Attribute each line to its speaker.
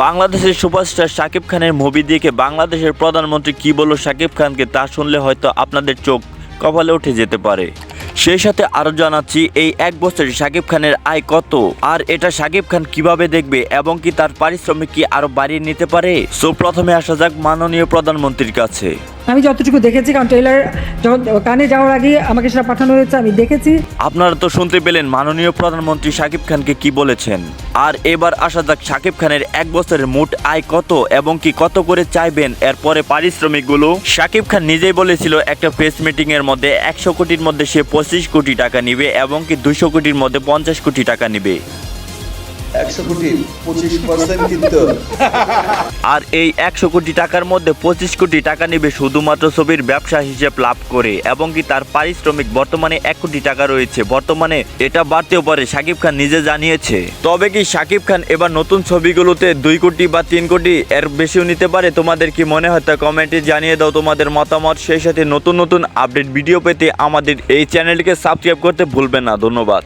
Speaker 1: বাংলাদেশের সুপারস্টার শাকিব খানের মুভি দেখে বাংলাদেশের প্রধানমন্ত্রী কি বলল শাকিব খানকে তা শুনলে হয়তো আপনাদের চোখ কপালে উঠে যেতে পারে। সেই সাথে আরও জানাচ্ছি এই এক বছরে শাকিব খানের আয় কত, আর এটা শাকিব খান কিভাবে দেখবে এবং কি তার পারিশ্রমিক কি আরো বাড়িয়ে নিতে পারে। সো প্রথমে আসা যাক মাননীয় প্রধানমন্ত্রীর কাছে।
Speaker 2: আমি যতটুকু দেখেছি, কারণ ট্রেলার যখন কানে যাওয়ার আগে আমাকে সেটা পাঠানো হয়েছে, আমি দেখেছি।
Speaker 1: আপনারা তো শুনতে পেলেন মাননীয় প্রধানমন্ত্রী শাকিব খানকে কি বলেছেন। আর এবার আসা যাক শাকিব খানের এক বছরের মোট আয় কত এবং কি কত করে চাইবেন এরপরে পারিশ্রমিকগুলো। শাকিব খান নিজেই বলেছিল একটা প্রেস মিটিং এর মধ্যে 100 কোটির মধ্যে সে 25 কোটি টাকা নিবে এবং কি 200 কোটির মধ্যে 50 কোটি টাকা নিবে।
Speaker 3: 100 কোটি 25% কিন্তু।
Speaker 1: আর এই 100 কোটি টাকার মধ্যে 25 কোটি টাকা নেবে শুধুমাত্র ছবির ব্যবসা হিসেব লাভ করে এবং কি তার পারিশ্রমিক বর্তমানে 1 কোটি টাকা রয়েছে। বর্তমানে এটা বাড়তেও পারে, শাকিব খান নিজে জানিয়েছে। তবে কি শাকিব খান এবার নতুন ছবিগুলোতে 2 কোটি বা 3 কোটি এর বেশিও নিতে পারে? তোমাদের কি মনে হয় তা কমেন্টে জানিয়ে দাও তোমাদের মতামত। সেই সাথে নতুন নতুন আপডেট ভিডিও পেতে আমাদের এই চ্যানেলটিকে সাবস্ক্রাইব করতে ভুলবেন না। ধন্যবাদ।